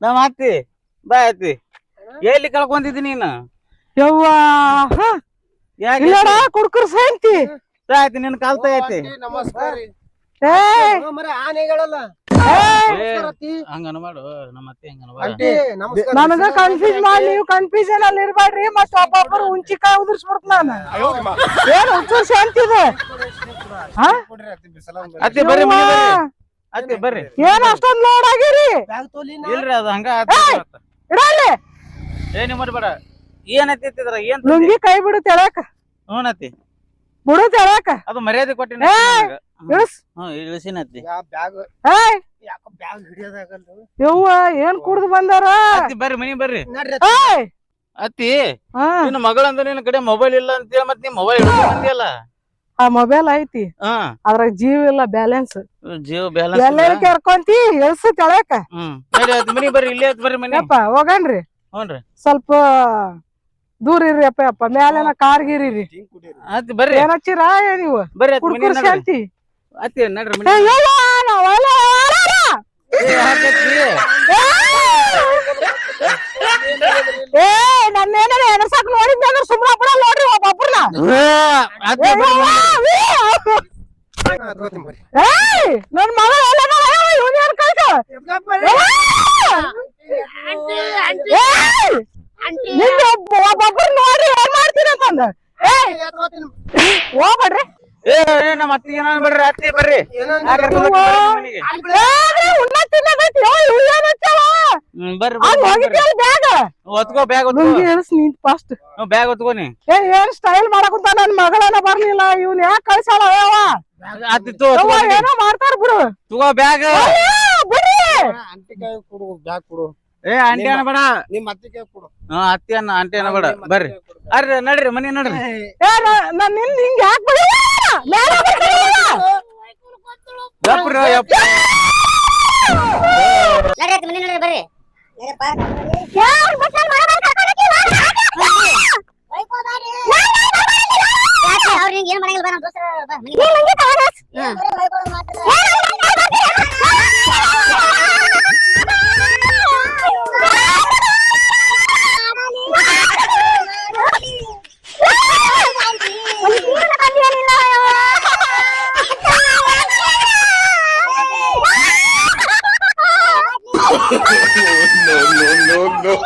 ನಮ್ಮ ಅತ್ತಿ ಬಾ ಅತ್ತಿ ಎಲ್ಲಿ ಕಳ್ಕೊಂತಿದ್ದಿ ನೀನು ಯವ್ವಾ ಯಾಕೆ ಇಲ್ಲಡ ಕುಡ್ಕರ್ ಸಾಯ್ತಿ ಆಯ್ತು ನಿನ್ ಕಾಲ್ತ ಐತಿ ನಮಸ್ಕಾರ ರೀ. ಏಯ್ ಮರೆ ಆನೆಗಳಲ್ಲ ಹಂಗ ಅನ್ಮಾಡು ನಮ್ಮ ಅತ್ತಿ ಹಂಗ ಅನ್ಬಾರ್ದು. ಆಂಟಿ ನಮಸ್ಕಾರ. ನನಗ ಕನ್ಫ್ಯೂಸ್ ಮಾಡಿ ನೀವು ಕನ್ಫ್ಯೂಷನ್ ಅಲ್ಲಿ ಇರ್ಬೇಡ್ರಿ ಮತ್ತ ಒಬ್ಬೊಬ್ಬರು ಉಂಚಿಕಾಯಿ ಉದುರ್ಸ್ಬಿಡ್ತ ನಾನು ಏನ್ ಹುಚ್ಚೂರ್ ಶಾಂತಿದೆ ಅತ್ತಿ ಬರ್ರಿ ಮನೆ ಬರ್ರಿ ಅತ್ತಿ ಬರ್ರಿ ಏನ್ ಅಷ್ಟೊಂದ್ ಲೋಡ್ ಆಗಿರಿ ಬ್ಯಾಗ್ ತೋಲಿ ಇಲ್ರಿ ಅದು ಹಂಗ ಇಡಲ್ಲಿ ಏನಿ ಮಾಡ್ಬೇಡ ಏನತ್ತಿ ಎತ್ತಿದ್ರ ಏನ್ ಲುಂಗಿ ಕೈ ಬಿಡು ತೆಳಕ ಹ್ಞೂನತ್ತಿ ಬಿಡು ತೆಳಕ ಅದು ಮರ್ಯಾದೆ ಕೊಟ್ಟಿನ ಇಳಿಸ್ ಇಳಿಸಿನತ್ತಿ ಬ್ಯಾಗ್ ಏಯ್ ಯಾಕ ಬ್ಯಾಗ್ ಹಿಡಿಯೋದಾಗಲ್ಲ ಯವ್ವ ಏನ್ ಕುಡ್ದು ಬಂದಾರ ಅತ್ತಿ ಬರ್ರಿ ಮನಿ ಬರ್ರಿ ನಡ್ರಿ ಏಯ್ ಅತ್ತಿ ಹಾ ನಿನ್ನ ಮಗಳಂದ್ರ ನಿನ್ನ ಕಡೆ ಮೊಬೈಲ್ ಇಲ್ಲ ಅಂತೇಳಿ ಮತ್ ನೀ ಮೊಬೈಲ್ ಹಿಡ್ಕೊಂಡ್ ಬಂದಿಯಲ್ಲ ಆ ಮೊಬೈಲ್ ಐತಿ ಹಾ ಅದ್ರಾಗ ಜೀವ ಇಲ್ಲ ಬ್ಯಾಲೆನ್ಸ್ ಜಿಯೋ ಬ್ಯಾಲೆನ್ಸ್ ಎಲ್ಲೆಲ್ಲಿ ಕರ್ಕೊಂತಿ ಇಳ್ಸು ತೆಳಕ ನಡಿ ಅತ್ತಿ ಮನಿ ಬರ್ರಿ ಇಲ್ಲೇ ಬರ್ರಿ ಮನಿ ಯಪ್ಪ ಹೋಗಣ್ರಿ ಹ್ಞೂನ್ರಿ ಸ್ವಲ್ಪ ದೂರ ಇರ್ರಿ ಅಪ್ಪ ಮ್ಯಾಲೇನ ಕಾರ್ ಗಿರಿರಿ ಅತ್ತಿ ಬರ್ರಿ ಏನ್ ಹಚ್ಚಿರ ನೀವು ಬರ್ರಿ ಅತ್ತಿ ಮನಿ ಕುಡ್ಕುರ್ ನಡ್ರಿ ಶಾಂತಿ ಅತ್ತಿ ನಡ್ರಿ ಮನಿ ಏ ಹಾಕತ್ತಿ ಏ ನನ್ನ ಏನಾರ ಎನರ್ಸಾಕ್ ನೋಡಿದ್ನಿ ಅಂದ್ರೆ ಸುಮ್ಮನೆ ಬಿಡ ನೋಡ್ರಿ ಒಬ್ಬೊಬ್ರನ್ನ ಅತ್ತಿ ಬರ್ರಿ ಮನಿ. ಏಯ್ ನನ್ ಮಗ ಯೂನಿಯನ್ ಕಳ್ಸ ಒಬ್ಬೊಬ್ರು ನೋಡ್ರಿ ಏನ್ ಮಾಡ್ತೀನಿ ಅಂತಂದ ಹೋಗ್ಬೇಡ್ರಿ ಏ ನಮ್ಮ ಅತ್ತಿಗೆ ಏನಾನ ಬಿಡ್ರಿ ಅತ್ತಿ ಬರ್ರಿ ಮನಿಗೆ ಬರ್ರಿ ಬ್ಯಾಗ್ ಒತ್ಕೋ ಬ್ಯಾಗ್ ಲುಂಗಿ ಇಳಿಸ್ ನಿಂತ್ ಫಾಸ್ಟ್ ಬ್ಯಾಗ್ ಒತ್ಕೋನಿ ಏನ್ ಸ್ಟೈಲ್ ಮಾಡಕುಂತ ನನ್ ಮಗಳನ್ನ ಬರ್ಲಿಲ್ಲ ಇವ್ನ ಯಾಕೆ ಕಳ್ಸಾಳ ಅತ್ತಿ ತೋ ಏನೋ ಮಾಡ್ತಾರ ಬಿಡು ತಗೋ ಬ್ಯಾಗ್ ಬಿಡ್ರಿ ಆಂಟಿ ಕೈ ಕೊಡು ಬ್ಯಾಗ್ ಕೊಡು ಏ ಆಂಟಿ ಅನ್ನ ಬೇಡ ನಿಮ್ಮ ಅತ್ತಿ ಕೈ ಕೊಡು ಅತ್ತಿ ಅನ್ನ ಆಂಟಿ ಅನ್ನ ಬೇಡ ಬರ್ರಿ ಅರ್ರಿ ನಡ್ರಿ ಮನಿ ನಡ್ರಿ ನಾನ್ ನಿನ್ ಹಿಂಗ್ ಯಾಕೆ ಬಿಡಿ ಯಪ್ಪ ಯಪ್ಪ ನಡ್ರಿ ಮನೆ ನಡ್ರಿ ಬರ್ರಿ ಅವ್ರ ಏನ್ ಮಾಡಂಗಿಲ್ಲ ಬಾ ನಮ್ಮ no.